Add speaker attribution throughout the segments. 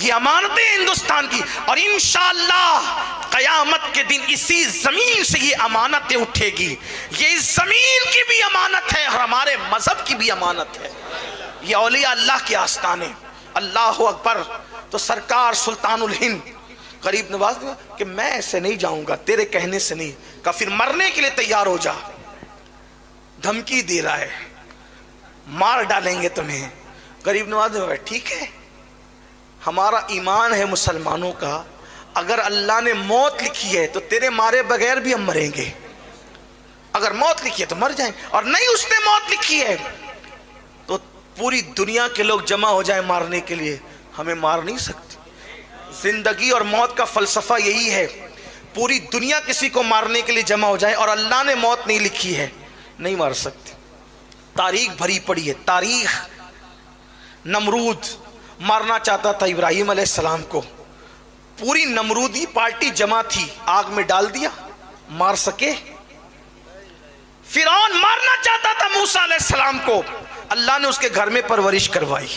Speaker 1: یہ امانتیں ہندوستان کی، اور انشاءاللہ قیامت کے دن اسی زمین سے یہ امانتیں اٹھے گی. یہ اس زمین کی بھی امانت ہے اور ہمارے مذہب کی بھی امانت ہے. یہ اولیاء اللہ کے آستانے. اللہ اکبر. تو سرکار سلطان الہند غریب نواز نے کہ میں ایسے نہیں جاؤں گا، تیرے کہنے سے نہیں. کہا پھر مرنے کے لیے تیار ہو جا. دھمکی دے رہا ہے مار ڈالیں گے تمہیں. غریب نواز نے کہا ٹھیک ہے، ہمارا ایمان ہے مسلمانوں کا، اگر اللہ نے موت لکھی ہے تو تیرے مارے بغیر بھی ہم مریں گے. اگر موت لکھی ہے تو مر جائیں، اور نہیں اس نے موت لکھی ہے تو پوری دنیا کے لوگ جمع ہو جائیں مارنے کے لیے، ہمیں مار نہیں سکتے. زندگی اور موت کا فلسفہ یہی ہے. پوری دنیا کسی کو مارنے کے لیے جمع ہو جائے اور اللہ نے موت نہیں لکھی ہے، نہیں مار سکتے. تاریخ بھری پڑی ہے، تاریخ. نمرود مارنا چاہتا تھا ابراہیم علیہ السلام کو، پوری نمرودی پارٹی جمع تھی، آگ میں ڈال دیا، مار سکے. فرعون مارنا چاہتا تھا موسیٰ علیہ السلام کو، اللہ نے اس کے گھر میں پرورش کروائی.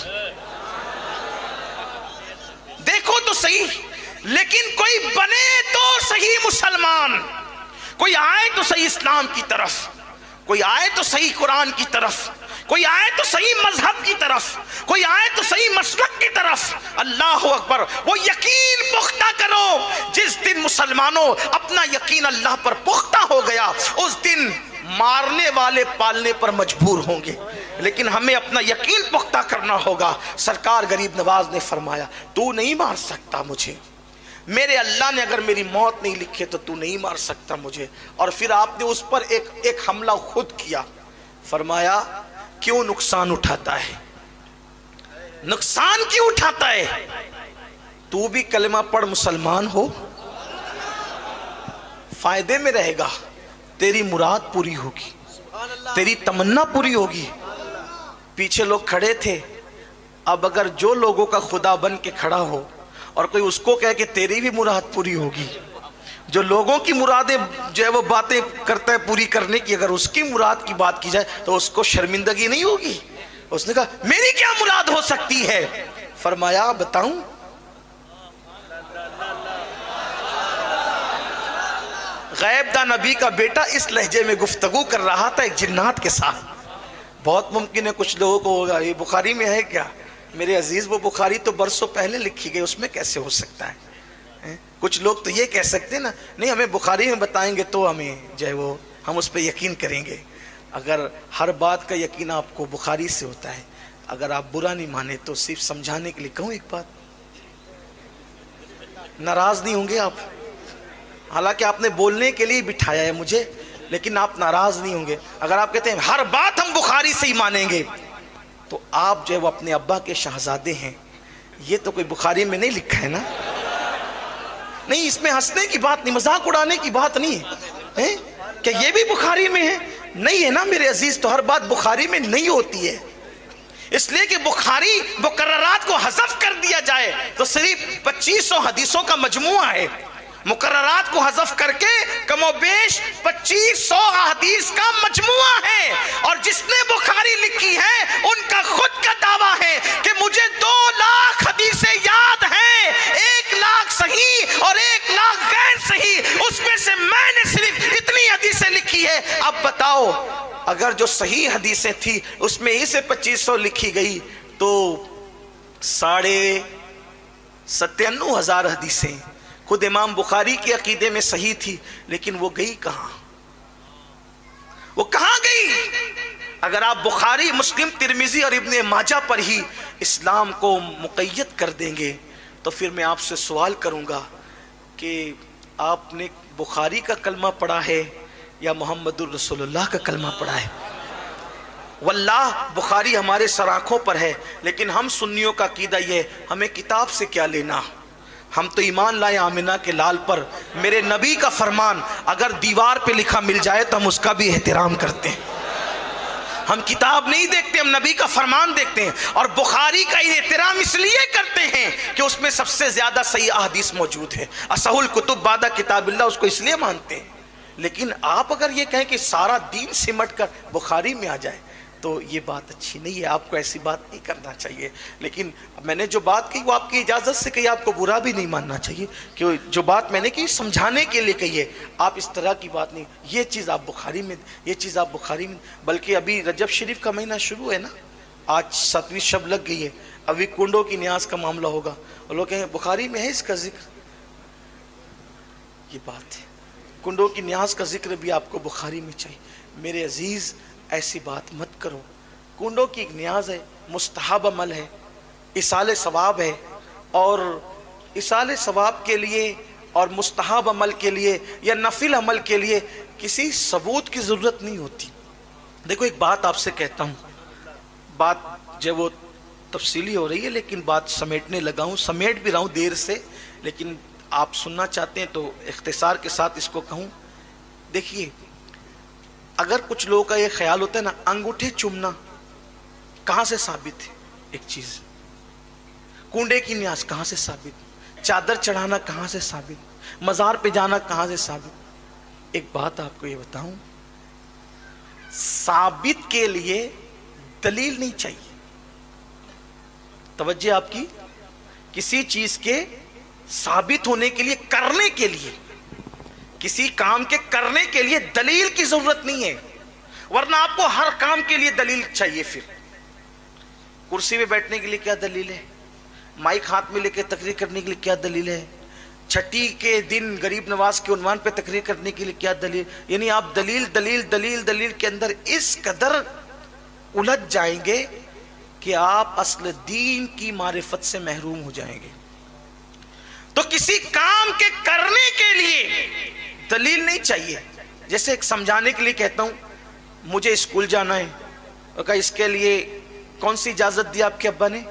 Speaker 1: دیکھو تو صحیح. لیکن کوئی بنے تو صحیح مسلمان، کوئی آئے تو صحیح اسلام کی طرف، کوئی آئے تو صحیح قرآن کی طرف، کوئی آئے تو صحیح مذہب کی طرف، کوئی آئے تو صحیح مسلک کی طرف. اللہ اکبر. وہ یقین پختہ کرو. جس دن مسلمانوں اپنا یقین اللہ پر پختہ ہو گیا، اس دن مارنے والے پالنے پر مجبور ہوں گے، لیکن ہمیں اپنا یقین پختہ کرنا ہوگا. سرکار غریب نواز نے فرمایا تو نہیں مار سکتا مجھے، میرے اللہ نے اگر میری موت نہیں لکھی تو تو نہیں مار سکتا مجھے. اور پھر آپ نے اس پر ایک حملہ خود کیا. فرمایا کیوں نقصان اٹھاتا ہے، نقصان کیوں اٹھاتا ہے؟ تو بھی کلمہ پڑھ مسلمان ہو، فائدے میں رہے گا، تیری مراد پوری ہوگی، تیری تمنا پوری ہوگی. پیچھے لوگ کھڑے تھے. اب اگر جو لوگوں کا خدا بن کے کھڑا ہو اور کوئی اس کو کہے کہ تیری بھی مراد پوری ہوگی، جو لوگوں کی مرادیں جو ہے وہ باتیں کرتا ہے پوری کرنے کی، اگر اس کی مراد کی بات کی جائے تو اس کو شرمندگی نہیں ہوگی. اس نے کہا میری کیا مراد ہو سکتی ہے؟ فرمایا بتاؤں؟ غیب دا نبی کا بیٹا اس لہجے میں گفتگو کر رہا تھا ایک جنات کے ساتھ. بہت ممکن ہے کچھ لوگوں کو ہوگا یہ بخاری میں ہے کیا؟ میرے عزیز وہ بخاری تو برسوں پہلے لکھی گئی، اس میں کیسے ہو سکتا ہے؟ کچھ لوگ تو یہ کہہ سکتے نا نہیں ہمیں بخاری میں بتائیں گے تو ہمیں جو ہے وہ ہم اس پہ یقین کریں گے. اگر ہر بات کا یقین آپ کو بخاری سے ہوتا ہے، اگر آپ برا نہیں مانے تو صرف سمجھانے کے لیے کہوں ایک بات، ناراض نہیں ہوں گے آپ؟ حالانکہ آپ نے بولنے کے لیے بٹھایا ہے مجھے، لیکن آپ ناراض نہیں ہوں گے. اگر آپ کہتے ہیں ہر بات ہم بخاری سے ہی مانیں گے، تو آپ جو ہے وہ اپنے ابا کے شہزادے ہیں. یہ تو کوئی بخاری میں نہیں لکھا ہے نا؟ نہیں، اس میں ہنسنے کی بات نہیں، مذاق اڑانے کی بات نہیں ہے کہ یہ بھی بخاری میں ہے. نہیں ہے نا میرے عزیز. تو ہر بات بخاری میں نہیں ہوتی ہے، اس لیے کہ بخاری مقررات کو حذف کر دیا جائے تو صرف 2500 حدیثوں کا مجموعہ ہے. مقررات کو حذف کر کے کم و بیش 2500 احادیث کا مجموعہ ہے. اور جس نے بخاری لکھی ہے ان کا خود کا دعویٰ ہے کہ مجھے 2 لاکھ حدیثیں یاد ہیں، 1 لاکھ صحیح اور 1 لاکھ غیر صحیح، اس میں سے میں نے صرف اتنی حدیثیں لکھی ہے. اب بتاؤ اگر جو صحیح حدیثیں تھی اس میں ہی سے 2500 لکھی گئی تو 97,500 حدیثیں خود امام بخاری کے عقیدے میں صحیح تھی، لیکن وہ گئی کہاں؟ وہ کہاں گئی؟ اگر آپ بخاری، مسلم، ترمذی اور ابن ماجہ پر ہی اسلام کو مقید کر دیں گے تو پھر میں آپ سے سوال کروں گا کہ آپ نے بخاری کا کلمہ پڑھا ہے یا محمد الرسول اللہ کا کلمہ پڑھا ہے؟ واللہ بخاری ہمارے سر آنکھوں پر ہے، لیکن ہم سنیوں کا عقیدہ یہ ہے ہمیں کتاب سے کیا لینا. ہم تو ایمان لائے آمنہ کے لال پر. میرے نبی کا فرمان اگر دیوار پہ لکھا مل جائے تو ہم اس کا بھی احترام کرتے ہیں. ہم کتاب نہیں دیکھتے، ہم نبی کا فرمان دیکھتے ہیں. اور بخاری کا احترام اس لیے کرتے ہیں کہ اس میں سب سے زیادہ صحیح احادیث موجود ہے. اصح الکتب بعد کتاب اللہ، اس کو اس لیے مانتے ہیں. لیکن آپ اگر یہ کہیں کہ سارا دین سمٹ کر بخاری میں آ جائے تو یہ بات اچھی نہیں ہے، آپ کو ایسی بات نہیں کرنا چاہیے. لیکن میں نے جو بات کہی وہ آپ کی اجازت سے کہی، آپ کو برا بھی نہیں ماننا چاہیے کہ جو بات میں نے کہی سمجھانے کے لیے کہی ہے. آپ اس طرح کی بات نہیں، یہ چیز آپ بخاری میں بلکہ ابھی رجب شریف کا مہینہ شروع ہے نا، آج 7ویں شب لگ گئی ہے، ابھی کنڈوں کی نیاز کا معاملہ ہوگا، اور لوگ کہیں بخاری میں ہے اس کا ذکر. یہ بات ہے، کنڈوں کی نیاز کا ذکر بھی آپ کو بخاری میں چاہیے. میرے عزیز ایسی بات مت کرو. کنڈوں کی ایک نیاز ہے، مستحب عمل ہے، اصال ثواب ہے، اور اصال ثواب کے لیے اور مستحب عمل کے لیے یا نفل عمل کے لیے کسی ثبوت کی ضرورت نہیں ہوتی. دیکھو ایک بات آپ سے کہتا ہوں، بات جو وہ تفصیلی ہو رہی ہے لیکن بات سمیٹنے لگا ہوں، سمیٹ بھی رہا ہوں دیر سے، لیکن آپ سننا چاہتے ہیں تو اختصار کے ساتھ اس کو کہوں. دیکھیے اگر کچھ لوگوں کا یہ خیال ہوتا ہے نا، انگوٹھے چومنا کہاں سے ثابت ہے؟ ایک چیز، کنڈے کی نیاز کہاں سے ثابت؟ چادر چڑھانا کہاں سے ثابت؟ مزار پہ جانا کہاں سے ثابت؟ ایک بات آپ کو یہ بتاؤں، ثابت کے لیے دلیل نہیں چاہیے. توجہ آپ کی، کسی چیز کے ثابت ہونے کے لیے، کرنے کے لیے، کسی کام کے کرنے کے لیے دلیل کی ضرورت نہیں ہے، ورنہ آپ کو ہر کام کے لیے دلیل چاہیے. پھر کرسی پہ بیٹھنے کے لیے کیا دلیل ہے؟ مائک ہاتھ میں لے کے تقریر کرنے کے لیے کیا دلیل ہے؟ چھٹی کے دن غریب نواز کے عنوان پہ تقریر کرنے کے لیے کیا دلیل؟ یعنی آپ دلیل کے اندر اس قدر الجھ جائیں گے کہ آپ اصل دین کی معرفت سے محروم ہو جائیں گے. تو کسی کام کے کرنے کے لیے دلیل نہیں چاہیے. جیسے ایک سمجھانے کے لیے کہتا ہوں مجھے اسکول جانا ہے، اور کہا اس کے لیے کون سی اجازت دی آپ کے ابا نے؟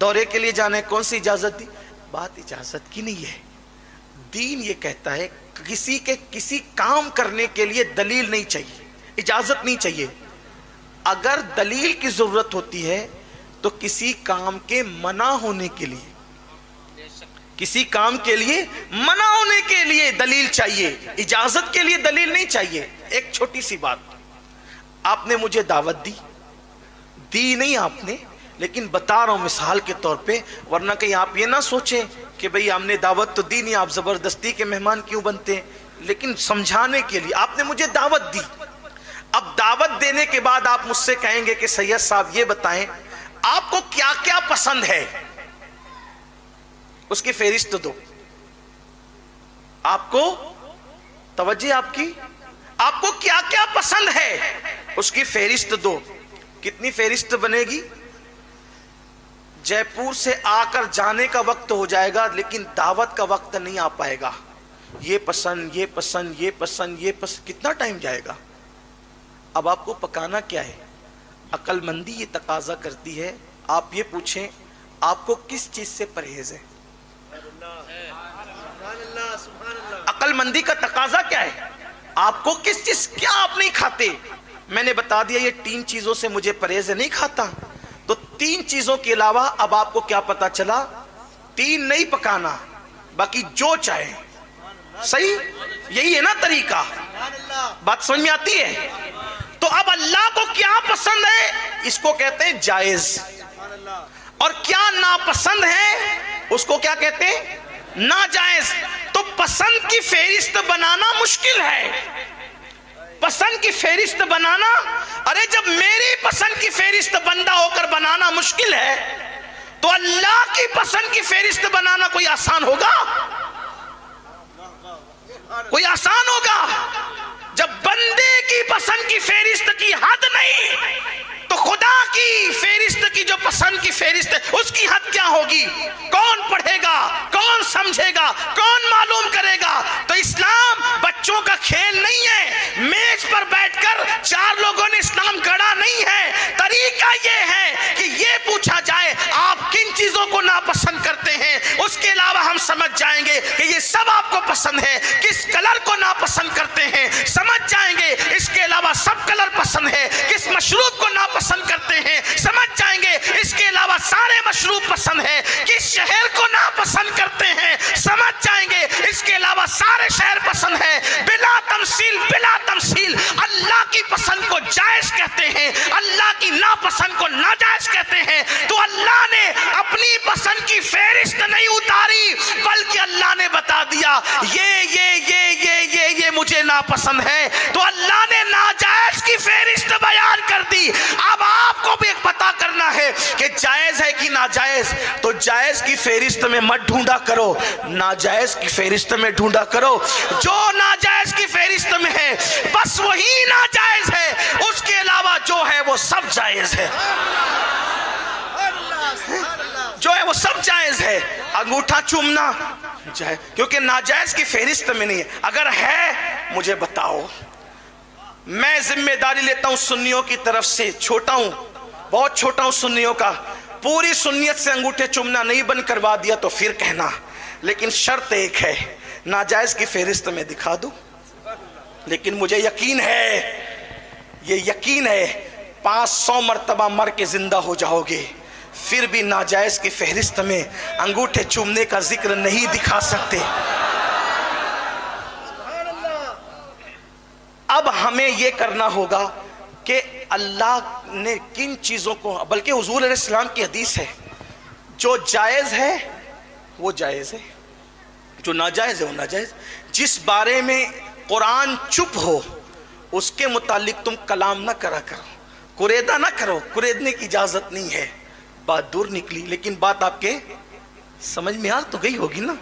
Speaker 1: دورے کے لیے جانا ہے، کون سی اجازت دی؟ بات اجازت کی نہیں ہے. دین یہ کہتا ہے کسی کام کرنے کے لیے دلیل نہیں چاہیے، اجازت نہیں چاہیے. اگر دلیل کی ضرورت ہوتی ہے تو کسی کام کے منع ہونے کے لیے، کسی کام کے لیے منع ہونے کے لیے دلیل چاہیے، اجازت کے لیے دلیل نہیں چاہیے. ایک چھوٹی سی بات، آپ نے مجھے دعوت دی نہیں آپ نے، لیکن بتا رہا ہوں مثال کے طور پہ، ورنہ کہیں آپ یہ نہ سوچیں کہ بھئی ہم نے دعوت تو دی نہیں، آپ زبردستی کے مہمان کیوں بنتے ہیں. لیکن سمجھانے کے لیے آپ نے مجھے دعوت دی. اب دعوت دینے کے بعد آپ مجھ سے کہیں گے کہ سید صاحب یہ بتائیں آپ کو کیا کیا پسند ہے، اس کی فہرست دو. آپ کو توجہ آپ کی، آپ کو کیا کیا پسند ہے اس کی فہرست دو. کتنی فہرست بنے گی؟ جے پور سے آ کر جانے کا وقت ہو جائے گا لیکن دعوت کا وقت نہیں آ پائے گا. یہ پسند، یہ پسند، یہ پسند، یہ پسند، کتنا ٹائم جائے گا؟ اب آپ کو پکانا کیا ہے؟ عقل مندی یہ تقاضا کرتی ہے آپ یہ پوچھیں آپ کو کس چیز سے پرہیز ہے. عقل مندی کا تقاضا کیا ہے؟ آپ کو کس چیز، کیا آپ نہیں کھاتے؟ میں نے بتا دیا یہ 3 چیزوں سے مجھے پرہیز ہے، نہیں کھاتا. تو 3 چیزوں کے علاوہ اب آپ کو کیا پتا چلا؟ 3 نہیں پکانا، باقی جو چاہے. صحیح؟ یہی ہے نا طریقہ. بات سمجھ میں آتی ہے؟ تو اب اللہ کو کیا پسند ہے اس کو کہتے ہیں جائز، اور کیا ناپسند ہے اس کو کیا کہتے ہیں؟ ناجائز. تو پسند کی فہرست بنانا مشکل ہے. پسند کی فہرست بنانا، ارے جب میری پسند کی فہرست بندہ ہو کر بنانا مشکل ہے تو اللہ کی پسند کی فہرست بنانا کوئی آسان ہوگا؟ کوئی آسان ہوگا؟ جب بندے کی پسند کی فہرست کی حد نہیں تو خدا کی فہرست کی جو پسند کی فہرست ہے اس کی حد کیا ہوگی؟ کون پڑھے گا؟ کون سمجھے گا؟ کون معلوم کرے گا؟ تو اسلام بچوں کا کھیل نہیں ہے، میز پر بیٹھ کر 4 لوگوں نے اسلام گڑا نہیں ہے. طریقہ یہ ہے کہ یہ پوچھا جائے آپ کن چیزوں کو ناپسند کرتے ہیں، اس کے علاوہ ہم سمجھ جائیں گے کہ یہ سب آپ کو پسند ہے. کس کلر کو ناپسند کرتے ہیں سمجھ جائیں گے، اس کے علاوہ سب کلر پسند ہے. کس مشروب کو ناپسند کرتے ہیں سمجھ جائیں گے، اس کے علاوہ سارے مشروب پسند ہے. کس شہر کو ناپسند کرتے ہیں سمجھ جائیں گے، اس کے علاوہ سارے شہر پسند ہے. بلا تمثیل، بلا تمثیل اللہ کی پسند کو جائز کہتے ہیں، اللہ کی فہرست نہیں اتاری، بلکہ اللہ نے بتا دیا یہ مجھے ناپسند ہے، تو اللہ نے ناجائز کی فہرست بیان کر دی۔ اب آپ کو بھی ایک پتہ کرنا ہے کہ جائز ہے کہ ناجائز، تو جائز کی فہرست میں مت ڈھونڈا کرو، ناجائز کی فہرست میں ڈھونڈا کرو۔ جو ناجائز کی فہرست میں ہے بس وہی ناجائز ہے، اس کے علاوہ جو ہے وہ سب جائز ہے، جو ہے وہ سب جائز ہے۔ انگوٹھا چومنا جائز، کیونکہ ناجائز کی فہرست میں نہیں ہے۔ اگر ہے مجھے بتاؤ، میں ذمہ داری لیتا ہوں سنیوں کی طرف سے، چھوٹا ہوں، بہت چھوٹا ہوں سنیوں کا، پوری سنیت سے انگوٹھے چومنا نہیں بند کروا دیا تو پھر کہنا، لیکن شرط ایک ہے، ناجائز کی فہرست میں دکھا دوں، لیکن مجھے یقین ہے، یہ یقین ہے 500 مرتبہ مر کے زندہ ہو جاؤ گے، پھر بھی ناجائز کی فہرست میں انگوٹھے چومنے کا ذکر نہیں دکھا سکتے۔ اب ہمیں یہ کرنا ہوگا کہ اللہ نے کن چیزوں کو، بلکہ حضور علیہ السلام کی حدیث ہے، جو جائز ہے وہ جائز ہے، جو ناجائز ہے وہ ناجائز۔ جس بارے میں قرآن چپ ہو اس کے متعلق تم کلام نہ کرا کرو، قریدہ نہ کرو، قریدنے کی اجازت نہیں ہے۔ بات دور نکلی، لیکن بات آپ کے سمجھ میں آ تو گئی ہوگی نا۔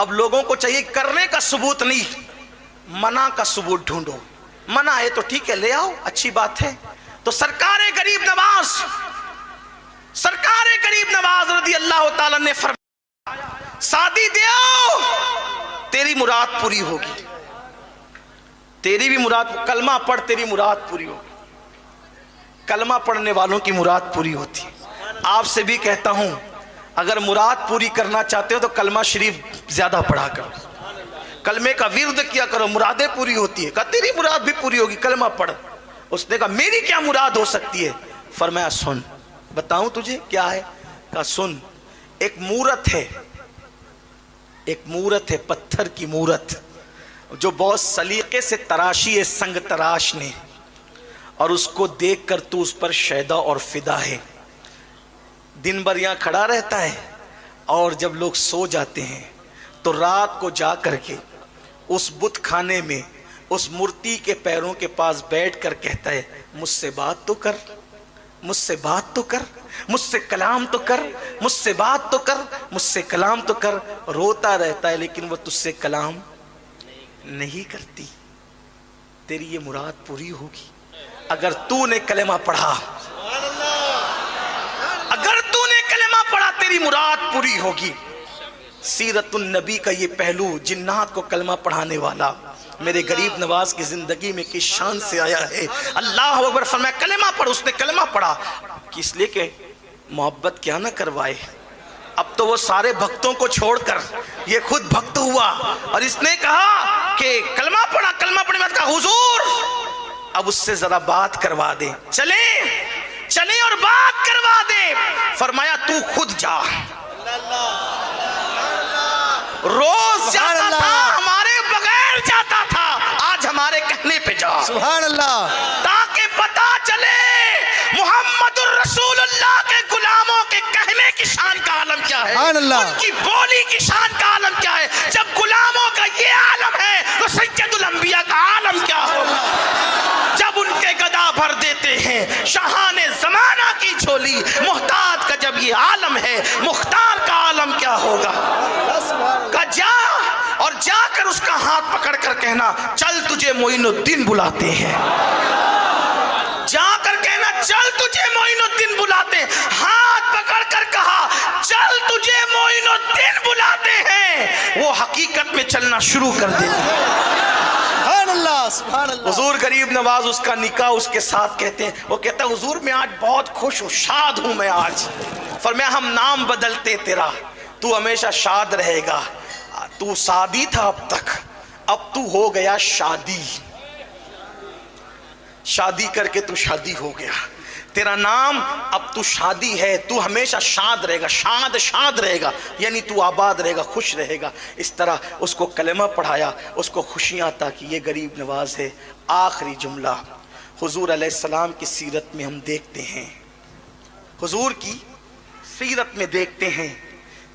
Speaker 1: اب لوگوں کو چاہیے کرنے کا ثبوت نہیں، منع کا ثبوت ڈھونڈو۔ منع ہے تو ٹھیک ہے، لے آؤ، اچھی بات ہے۔ تو سرکار غریب نواز رضی اللہ تعالیٰ نے فرمایا، شادی دیو، تیری مراد پوری ہوگی، تیری بھی مراد، کلمہ پڑھ تیری مراد پوری ہوگی۔ کلمہ پڑھنے والوں کی مراد پوری ہوتی ہے۔ آپ سے بھی کہتا ہوں، اگر مراد پوری کرنا چاہتے ہو تو کلمہ شریف زیادہ پڑھا کرو، کلمے کا ورد کیا کرو، مرادیں پوری ہوتی ہے۔ کہا تیری مراد بھی پوری ہوگی، کلمہ پڑھ۔ اس نے کہا میری کیا مراد ہو سکتی ہے؟ فرمایا سن، بتاؤں تجھے کیا ہے؟ کہا سن، ایک مورت ہے، ایک مورت ہے، پتھر کی مورت، جو بہت سلیقے سے تراشی ہے سنگ تراش نے، اور اس کو دیکھ کر تو اس پر شیدا اور فدا ہے۔ دن بھر یہاں کھڑا رہتا ہے، اور جب لوگ سو جاتے ہیں تو رات کو جا کر کے اس بت خانے میں اس مورتی کے پیروں کے پاس بیٹھ کر کہتا ہے، مجھ سے بات تو کر، مجھ سے بات تو کر، مجھ سے کلام تو کر، مجھ سے بات تو کر، مجھ سے کلام تو کر۔ روتا رہتا ہے لیکن وہ تجھ سے کلام نہیں کرتی۔ تیری یہ مراد پوری ہوگی اگر تو نے کلمہ پڑھا، اگر تو نے کلمہ پڑھا تیری مراد پوری ہوگی۔ سیرت النبی کا یہ پہلو، جنات کو کلمہ پڑھانے والا میرے غریب نواز کی زندگی میں کس شان سے آیا ہے۔ اللہ اکبر فرمایا کلمہ پڑھ، اس نے کلمہ پڑھا، کس لیے کہ محبت کیا نہ کروائے۔ اب تو وہ سارے بھکتوں کو چھوڑ کر یہ خود بھکت ہوا، اور اس نے کہا کہ کلمہ پڑھا، کلمہ پڑھنے بعد کہا حضور اب اس سے ذرا بات کروا دیں، چلیں اور بات کروا دیں۔ فرمایا تو خود جا، روز جاتا تھا ہمارے بغیر جاتا تھا، آج ہمارے کہنے پہ جا،
Speaker 2: سبحان اللہ،
Speaker 1: تاکہ پتا چلے محمد الرسول اللہ کے غلاموں کے کہنے کی شان کا عالم کیا ہے،
Speaker 2: سبحان اللہ،
Speaker 1: ان کی بولی کی شان کا عالم کیا ہے۔ جب غلاموں کا یہ عالم ہے تو سید الانبیاء کا عالم کیا ہوگا؟ جب ان کے گدا بھر دیتے ہیں شاہان زمانہ کی جھولی، محتاج کا جب یہ عالم ہے مختار کا عالم کیا ہوگا؟ کہ جا، اور جا کر اس کا ہاتھ پکڑ کر کہنا چل تجھے معین الدین بلاتے ہیں، جا کر کہنا چل تجھے معین الدین بلاتے ہیں۔ ہاتھ پکڑ کر کہا چل تجھے معین الدین بلاتے ہیں، وہ حقیقت میں چلنا شروع کر دیتے ہیں۔
Speaker 2: سبحان اللہ، سبحان اللہ۔
Speaker 1: حضور غریب نواز اس کا نکاح اس کے ساتھ کہتے ہیں، وہ کہتا ہے حضور میں آج بہت خوش ہوں، شاد ہوں میں آج۔ فرمایا ہم نام بدلتے تیرا، تو ہمیشہ شاد رہے گا۔ تو شادی تھا اب تک، اب تو ہو گیا شادی، شادی کر کے تو شادی ہو گیا، تیرا نام اب تو شادی ہے، تو ہمیشہ شاد رہے گا، شاد رہے گا، یعنی تو آباد رہے گا، خوش رہے گا۔ اس طرح اس کو کلمہ پڑھایا، اس کو خوشیاں عطا کی۔ یہ غریب نواز ہے۔ آخری جملہ حضور علیہ السلام کی سیرت میں ہم دیکھتے ہیں، حضور کی سیرت میں دیکھتے ہیں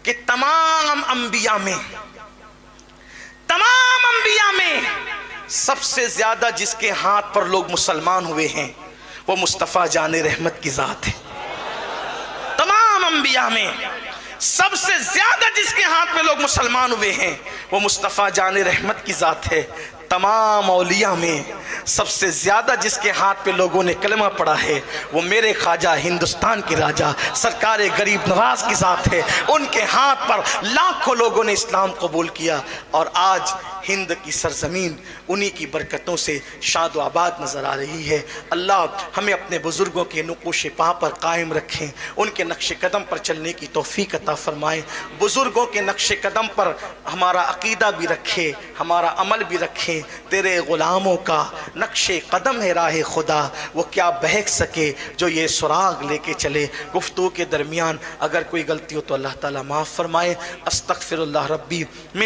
Speaker 1: کہ تمام انبیاء میں سب سے زیادہ جس کے ہاتھ پر لوگ مسلمان ہوئے ہیں وہ مصطفیٰ جان رحمت کی ذات ہے. تمام انبیاء میں سب سے زیادہ جس کے ہاتھ میں لوگ مسلمان ہوئے ہیں وہ مصطفیٰ جان رحمت کی ذات ہے. تمام اولیاء میں سب سے زیادہ جس کے ہاتھ پہ لوگوں نے کلمہ پڑھا ہے وہ میرے خواجہ ہندوستان کے راجہ سرکار غریب نواز کی ذات ہے. ان کے ہاتھ پر لاکھوں لوگوں نے اسلام قبول کیا اور آج ہند کی سرزمین انہی کی برکتوں سے شاد و آباد نظر آ رہی ہے. اللہ ہمیں اپنے بزرگوں کے نقوش پا پر قائم رکھیں, ان کے نقش قدم پر چلنے کی توفیق عطا فرمائیں. بزرگوں کے نقش قدم پر ہمارا عقیدہ بھی رکھے, ہمارا عمل بھی رکھیں. تیرے غلاموں کا نقش قدم ہے راہ خدا, وہ کیا بہک سکے جو یہ سراغ لے کے چلے. گفتگو کے درمیان اگر کوئی غلطی ہو تو اللہ تعالیٰ معاف فرمائے. استغفر اللہ ربی.